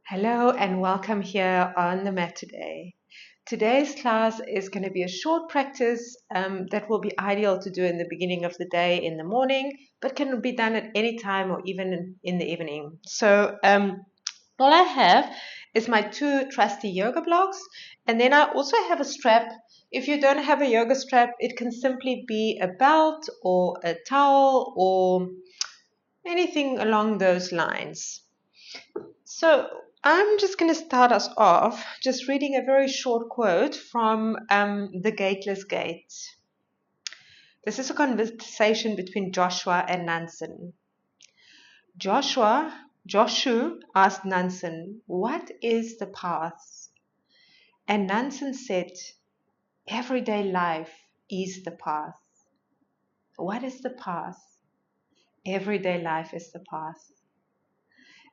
Hello and welcome here on the mat today. Today's class is going to be a short practice that will be ideal to do in the beginning of the day in the morning, but can be done at any time or even in the evening. So all I have is my two trusty yoga blocks, and then I also have a strap. If you don't have a yoga strap, it can simply be a belt or a towel or anything along those lines. So I'm just going to start us off just reading a very short quote from The Gateless Gate. This is a conversation between Joshua and Nansen. Joshu asked Nansen, "What is the path?" And Nansen said, "Everyday life is the path." What is the path? Everyday life is the path.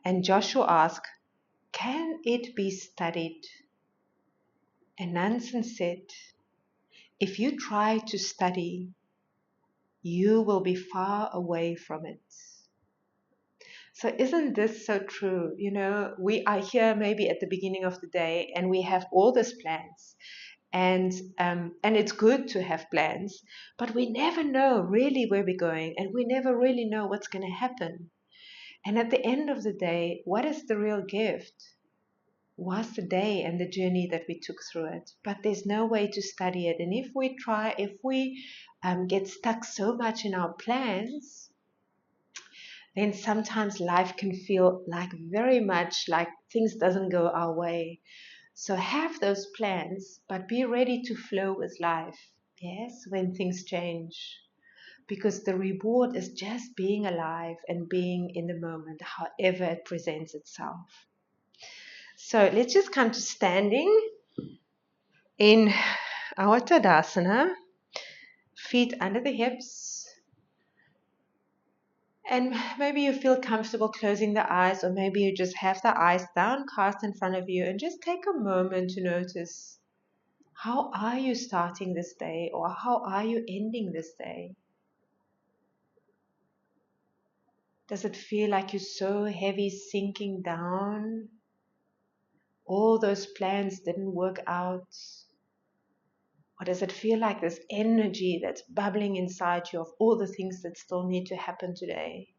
And Joshua asked, "Can it be studied?" And Nansen said, "If you try to study, you will be far away from it." So isn't this so true? You know, we are here maybe at the beginning of the day and we have all these plans and it's good to have plans, but we never know really where we're going and we never really know what's going to happen. And at the end of the day, what is the real gift? Was the day and the journey that we took through it. But there's no way to study it. And if we get stuck so much in our plans, then sometimes life can feel like very much like things doesn't go our way. So have those plans, but be ready to flow with life. Yes, when things change. Because the reward is just being alive and being in the moment, however it presents itself. So let's just come to standing in our Tadasana, feet under the hips. And maybe you feel comfortable closing the eyes, or maybe you just have the eyes downcast in front of you and just take a moment to notice, how are you starting this day, or how are you ending this day? Does it feel like you're so heavy sinking down? All those plans didn't work out? Or does it feel like this energy that's bubbling inside you of all the things that still need to happen today?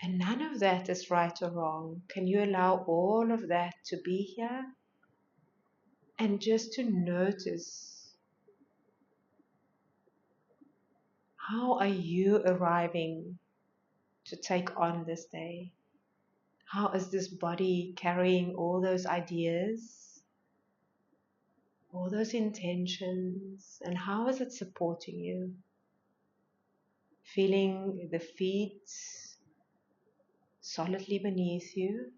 And none of that is right or wrong. Can you allow all of that to be here? And just to notice, how are you arriving to take on this day? How is this body carrying all those ideas, all those intentions, and how is it supporting you? Feeling the feet solidly beneath you.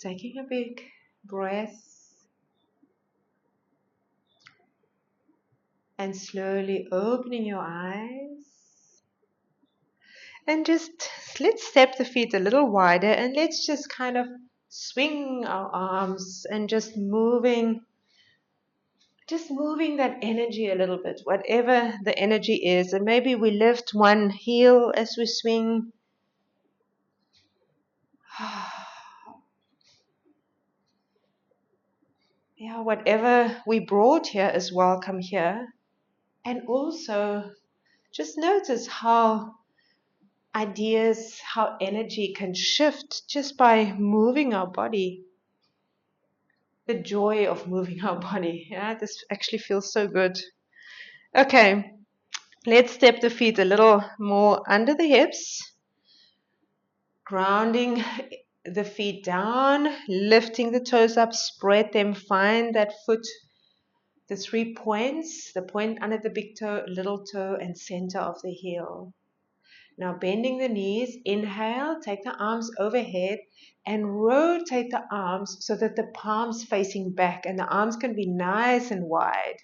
Taking a big breath and slowly opening your eyes. And just let's step the feet a little wider and let's just kind of swing our arms and just moving that energy a little bit, whatever the energy is. And maybe we lift one heel as we swing. Yeah, whatever we brought here is welcome here. And also just notice how ideas, how energy can shift just by moving our body. The joy of moving our body. Yeah, this actually feels so good. Okay, let's step the feet a little more under the hips, grounding the feet down, lifting the toes up, spread them, find that foot, the 3 points, the point under the big toe, little toe, and center of the heel. Now bending the knees, inhale, take the arms overhead and rotate the arms so that the palms facing back and the arms can be nice and wide.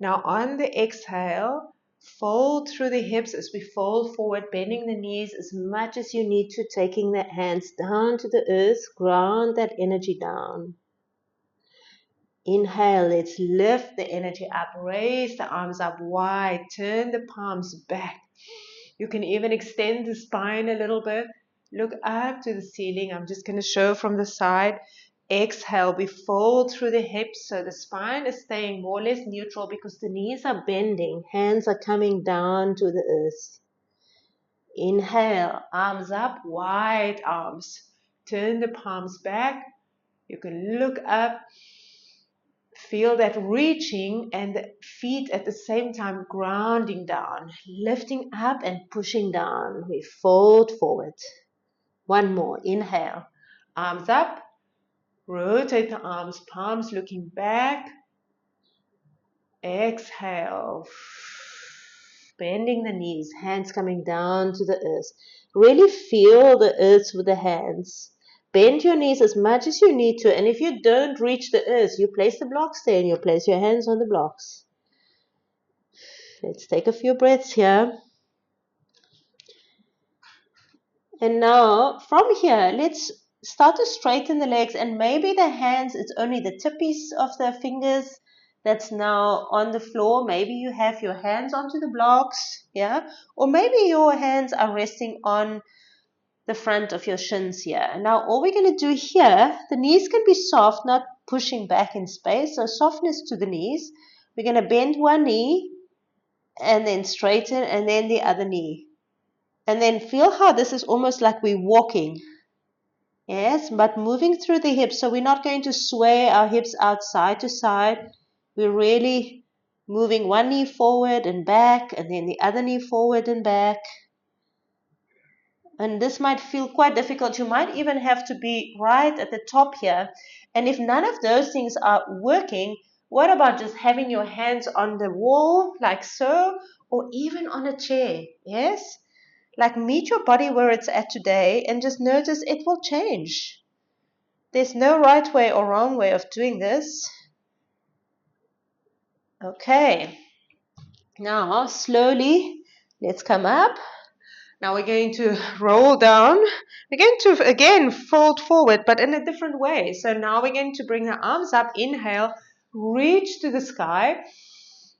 Now on the exhale, fold through the hips as we fold forward, bending the knees as much as you need to, taking the hands down to the earth, ground that energy down. Inhale, let's lift the energy up. Raise the arms up wide. Turn the palms back. You can even extend the spine a little bit. Look up to the ceiling. I'm just going to show from the side. Exhale, we fold through the hips so the spine is staying more or less neutral because the knees are bending. Hands are coming down to the earth. Inhale, arms up, wide arms. Turn the palms back. You can look up. Feel that reaching and the feet at the same time grounding down, lifting up and pushing down. We fold forward. One more. Inhale. Arms up. Rotate the arms, palms looking back. Exhale. Bending the knees, hands coming down to the earth. Really feel the earth with the hands. Bend your knees as much as you need to, and if you don't reach the earth, you place the blocks there and you place your hands on the blocks. Let's take a few breaths here. And now, from here, let's start to straighten the legs, and maybe the hands, it's only the tippies of the fingers that's now on the floor. Maybe you have your hands onto the blocks, yeah? Or maybe your hands are resting on the front of your shins here. Now, all we're going to do here, the knees can be soft, not pushing back in space, so softness to the knees. We're going to bend one knee, and then straighten, and then the other knee. And then feel how this is almost like we're walking. Yes, but moving through the hips. So we're not going to sway our hips out side to side. We're really moving one knee forward and back, and then the other knee forward and back. And this might feel quite difficult. You might even have to be right at the top here. And if none of those things are working, what about just having your hands on the wall like so, or even on a chair? Yes? Like meet your body where it's at today and just notice it will change. There's no right way or wrong way of doing this. Okay. Now, slowly, let's come up. Now we're going to roll down. We're going to, again, fold forward, but in a different way. So now we're going to bring the arms up. Inhale, reach to the sky.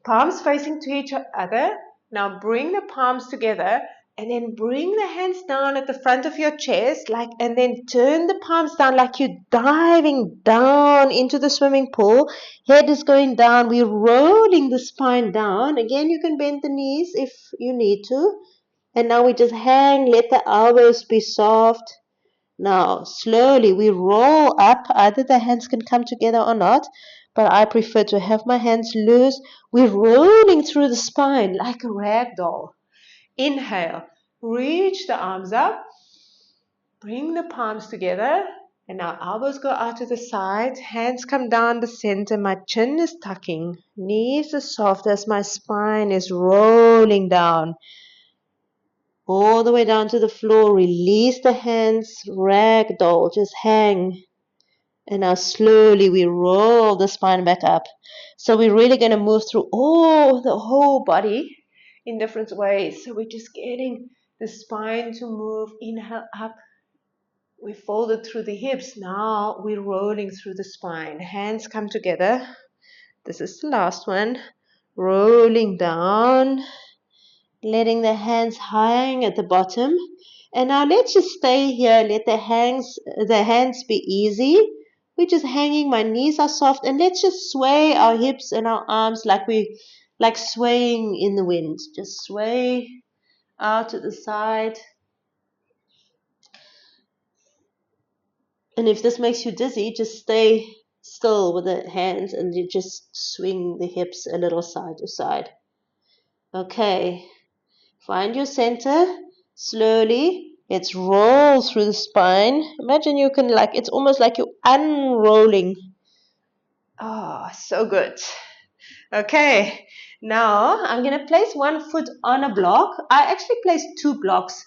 Palms facing to each other. Now bring the palms together. And then bring the hands down at the front of your chest, and then turn the palms down like you're diving down into the swimming pool. Head is going down. We're rolling the spine down. Again, you can bend the knees if you need to. And now we just hang, let the elbows be soft. Now, slowly we roll up. Either the hands can come together or not, but I prefer to have my hands loose. We're rolling through the spine like a rag doll. Inhale, reach the arms up, bring the palms together, and now elbows go out to the side, hands come down the center, my chin is tucking, knees are soft as my spine is rolling down, all the way down to the floor. Release the hands, ragdoll, just hang. And now slowly we roll the spine back up. So we're really going to move through the whole body in different ways. So we're just getting the spine to move. Inhale up. We fold it through the hips. Now we're rolling through the spine. Hands come together. This is the last one. Rolling down. Letting the hands hang at the bottom. And now let's just stay here. Let the hands be easy. We're just hanging. My knees are soft. And let's just sway our hips and our arms like swaying in the wind. Just sway out to the side. And if this makes you dizzy, just stay still with the hands and you just swing the hips a little side to side. Okay. Find your center. Slowly. Let's roll through the spine. Imagine you can it's almost like you're unrolling. Oh, so good. Okay. Now I'm going to place one foot on a block. I actually placed two blocks,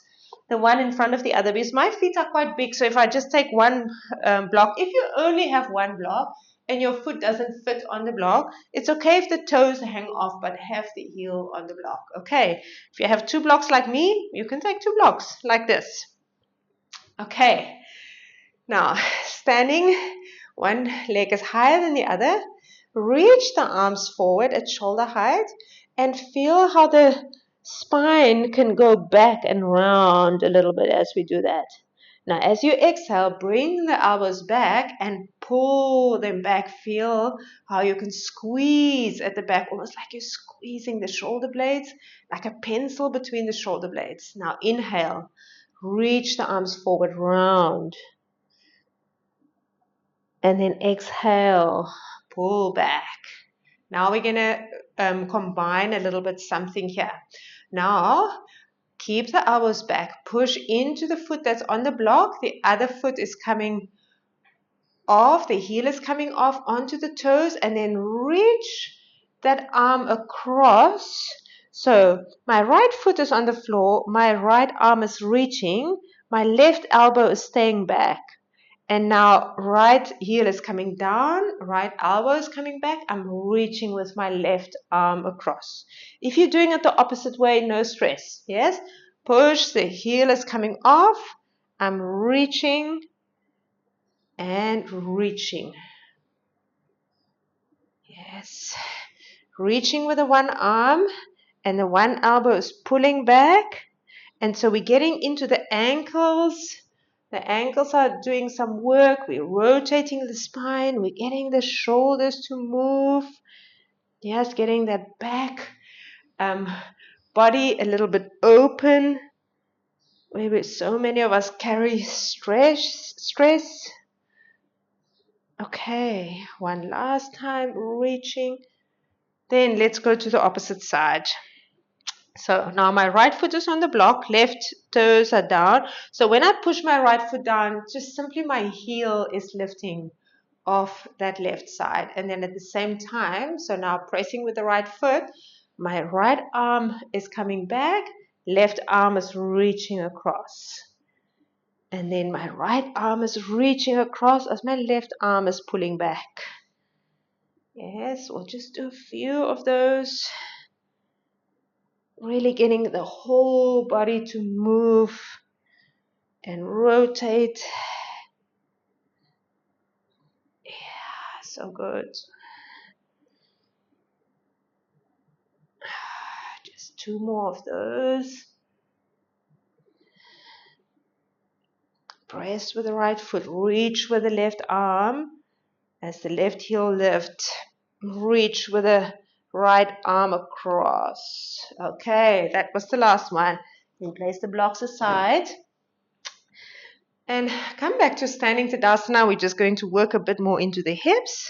the one in front of the other, because my feet are quite big. So if I just take one block, if you only have one block and your foot doesn't fit on the block, it's okay if the toes hang off, but have the heel on the block. Okay. If you have two blocks like me, you can take two blocks like this. Okay. Now, standing, one leg is higher than the other. Reach the arms forward at shoulder height and feel how the spine can go back and round a little bit as we do that. Now, as you exhale, bring the elbows back and pull them back. Feel how you can squeeze at the back, almost like you're squeezing the shoulder blades, like a pencil between the shoulder blades. Now, inhale, reach the arms forward, round. And then exhale, pull back. Now we're going to combine a little bit something here. Now, keep the elbows back. Push into the foot that's on the block. The other foot is coming off. The heel is coming off onto the toes. And then reach that arm across. So my right foot is on the floor. My right arm is reaching. My left elbow is staying back. And now right heel is coming down, right elbow is coming back. I'm reaching with my left arm across. If you're doing it the opposite way, no stress. Yes? Push, the heel is coming off. I'm reaching and reaching. Yes. Reaching with the one arm and the one elbow is pulling back. And so we're getting into the ankles. The ankles are doing some work. We're rotating the spine. We're getting the shoulders to move. Yes, getting that back body a little bit open. Maybe so many of us carry stress. Okay, one last time, reaching. Then let's go to the opposite side. So now my right foot is on the block, left toes are down. So when I push my right foot down, just simply my heel is lifting off that left side. And then at the same time, so now pressing with the right foot, my right arm is coming back, left arm is reaching across. And then my right arm is reaching across as my left arm is pulling back. Yes, we'll just do a few of those. Really getting the whole body to move and rotate. Yeah, so good. Just two more of those. Press with the right foot, reach with the left arm as the left heel lift. Reach with the right arm across. Okay, that was the last one. Then place the blocks aside. And come back to standing Tadasana. We're just going to work a bit more into the hips.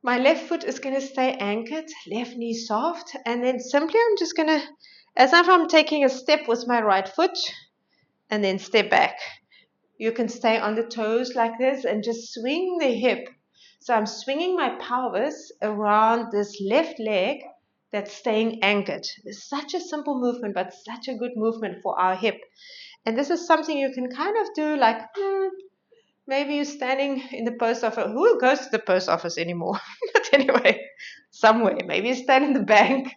My left foot is going to stay anchored, left knee soft. And then simply I'm just going to, as if I'm taking a step with my right foot, and then step back. You can stay on the toes like this and just swing the hip. So I'm swinging my pelvis around this left leg that's staying anchored. It's such a simple movement, but such a good movement for our hip. And this is something you can kind of do like, maybe you're standing in the post office. Who goes to the post office anymore? But anyway, somewhere. Maybe you stand in the bank.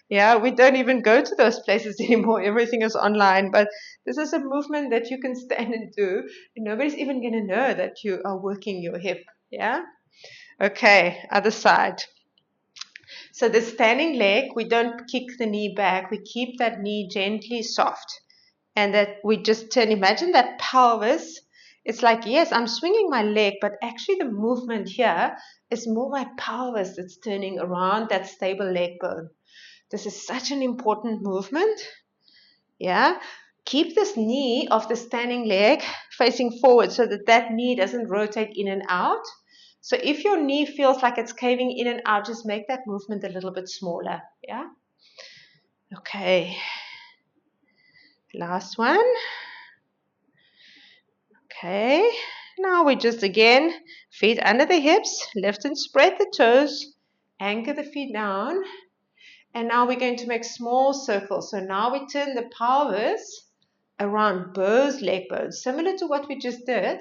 Yeah, we don't even go to those places anymore. Everything is online. But this is a movement that you can stand and do. And nobody's even going to know that you are working your hip. Yeah? Okay, other side. So the standing leg, we don't kick the knee back. We keep that knee gently soft. And that we just turn. Imagine that pelvis. It's like, yes, I'm swinging my leg, but actually the movement here is more my pelvis that's turning around that stable leg bone. This is such an important movement. Yeah. Keep this knee of the standing leg facing forward so that that knee doesn't rotate in and out. So if your knee feels like it's caving in and out, just make that movement a little bit smaller. Yeah. Okay. Last one. Okay. Now we just again, feet under the hips, lift and spread the toes, anchor the feet down. And now we're going to make small circles. So now we turn the pelvis around both leg bones, similar to what we just did,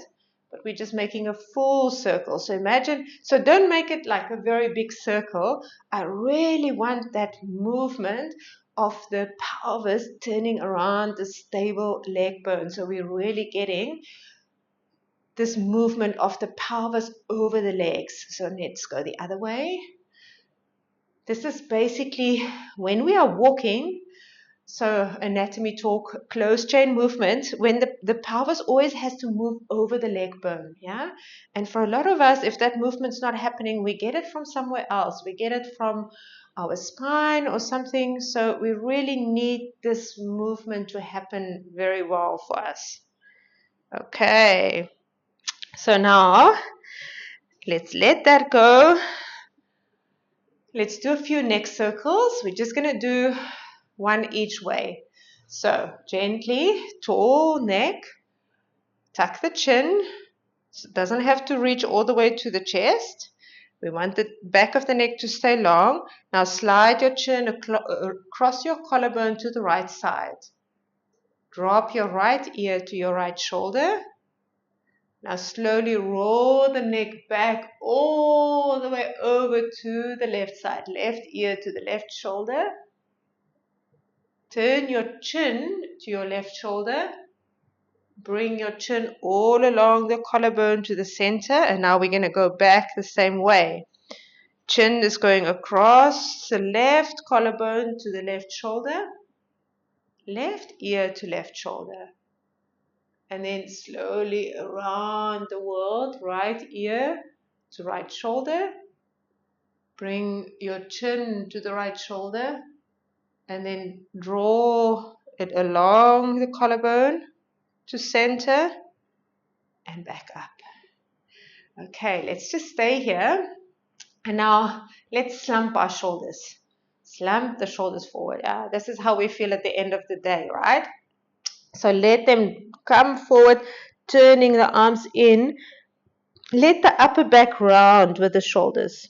but we're just making a full circle. So imagine, so don't make it like a very big circle. I really want that movement of the pelvis turning around the stable leg bone. So we're really getting this movement of the pelvis over the legs. So let's go the other way. This is basically when we are walking. So anatomy talk, closed chain movement, when the pelvis always has to move over the leg bone, yeah? And for a lot of us, if that movement's not happening, we get it from somewhere else. We get it from our spine or something. So we really need this movement to happen very well for us. Okay. So now, let's let that go. Let's do a few neck circles. We're just going to do one each way. So gently, tall neck, tuck the chin. It doesn't have to reach all the way to the chest. We want the back of the neck to stay long. Now slide your chin across your collarbone to the right side. Drop your right ear to your right shoulder. Now slowly roll the neck back all the way over to the left side. Left ear to the left shoulder. Turn your chin to your left shoulder. Bring your chin all along the collarbone to the center. And now we're going to go back the same way. Chin is going across the left collarbone to the left shoulder. Left ear to left shoulder. And then slowly around the world, right ear to right shoulder. Bring your chin to the right shoulder. And then draw it along the collarbone to center and back up. Okay, let's just stay here. And now let's slump our shoulders. Slump the shoulders forward. Yeah, this is how we feel at the end of the day, right? So let them come forward, turning the arms in. Let the upper back round with the shoulders.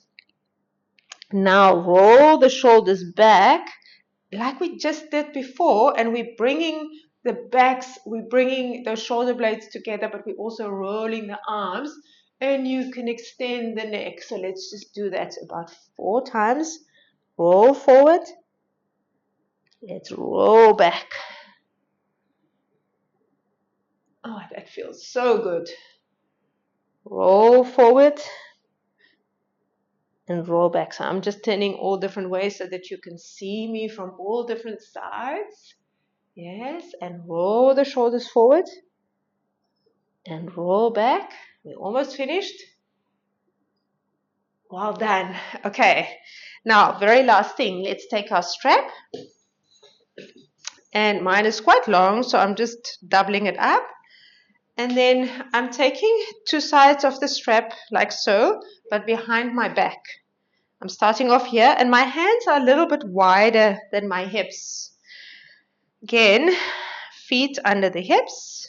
Now roll the shoulders back like we just did before, and we're bringing those shoulder blades together, but we're also rolling the arms, and you can extend the neck. So let's just do that about 4 times. Roll forward. Let's roll back. Oh, that feels so good. Roll forward and roll back. So I'm just turning all different ways so that you can see me from all different sides. Yes, and roll the shoulders forward and roll back. We're almost finished. Well done. Okay, now very last thing. Let's take our strap. And mine is quite long, so I'm just doubling it up. And then I'm taking 2 sides of the strap like so, but behind my back. I'm starting off here, and my hands are a little bit wider than my hips. Again, feet under the hips.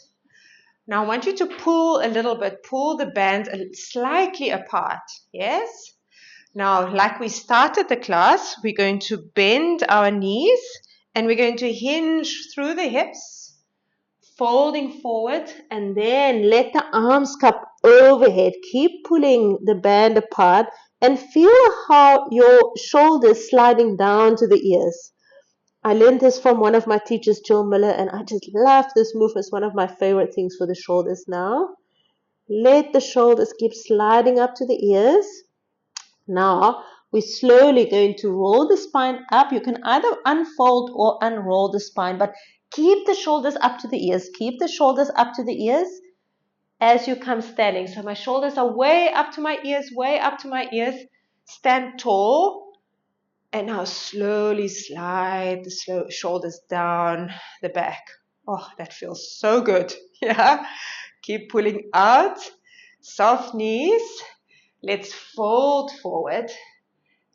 Now I want you to pull a little bit, pull the band slightly apart. Yes? Now, like we started the class, we're going to bend our knees, and we're going to hinge through the hips, folding forward, and then let the arms cup overhead. Keep pulling the band apart and feel how your shoulders sliding down to the ears. I learned this from one of my teachers, Jill Miller, and I just love this movement. It's one of my favorite things for the shoulders now. Let the shoulders keep sliding up to the ears. Now, we're slowly going to roll the spine up. You can either unfold or unroll the spine, but keep the shoulders up to the ears. Keep the shoulders up to the ears as you come standing. So my shoulders are way up to my ears, way up to my ears. Stand tall. And now slowly slide the shoulders down the back. Oh, that feels so good. Yeah. Keep pulling out. Soft knees. Let's fold forward.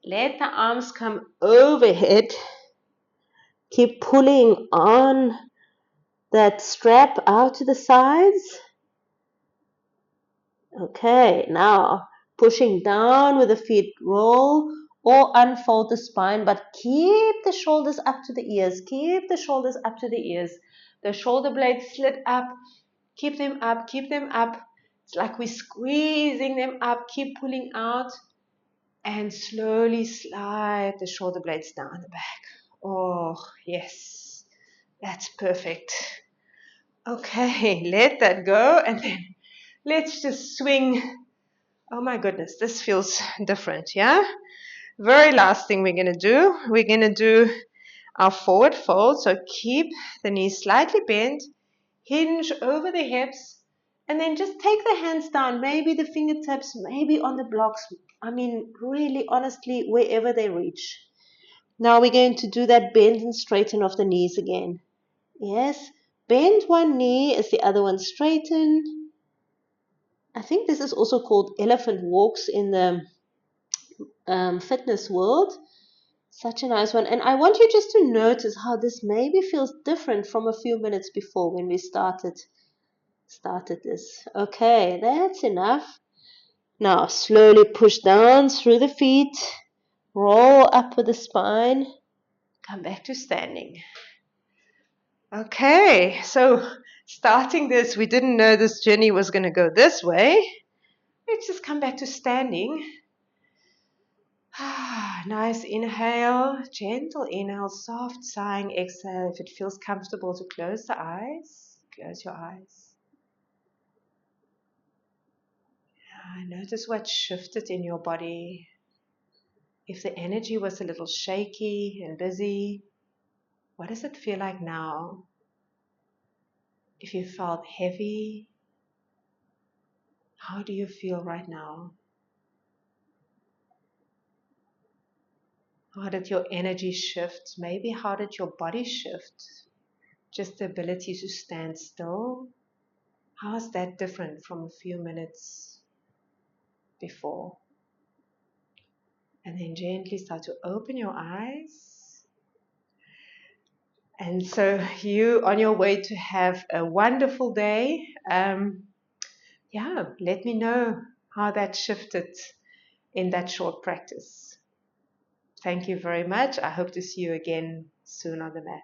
Let the arms come overhead. Keep pulling on that strap out to the sides. Okay, now pushing down with the feet, roll or unfold the spine, but keep the shoulders up to the ears. Keep the shoulders up to the ears. The shoulder blades slid up. Keep them up, keep them up. It's like we're squeezing them up. Keep pulling out and slowly slide the shoulder blades down the back. Oh, yes, that's perfect. Okay, let that go, and then let's just swing. Oh my goodness, this feels different, yeah? Very last thing we're going to do, we're going to do our forward fold. So keep the knees slightly bent, hinge over the hips, and then just take the hands down, maybe the fingertips, maybe on the blocks. I mean, really, honestly, wherever they reach. Now we're going to do that bend and straighten of the knees again. Yes, bend one knee as the other one straighten. I think this is also called elephant walks in the fitness world. Such a nice one. And I want you just to notice how this maybe feels different from a few minutes before when we started this. Okay, that's enough. Now slowly push down through the feet. Roll up with the spine. Come back to standing. Okay, so starting this, we didn't know this journey was going to go this way. Let's just come back to standing. Nice inhale, gentle inhale, soft sighing exhale. If it feels comfortable to close the eyes, close your eyes. Notice what shifted in your body. If the energy was a little shaky and busy, what does it feel like now? If you felt heavy, how do you feel right now? How did your energy shift? Maybe how did your body shift? Just the ability to stand still. How is that different from a few minutes before? And then gently start to open your eyes. And so you on your way to have a wonderful day. Let me know how that shifted in that short practice. Thank you very much. I hope to see you again soon on the mat.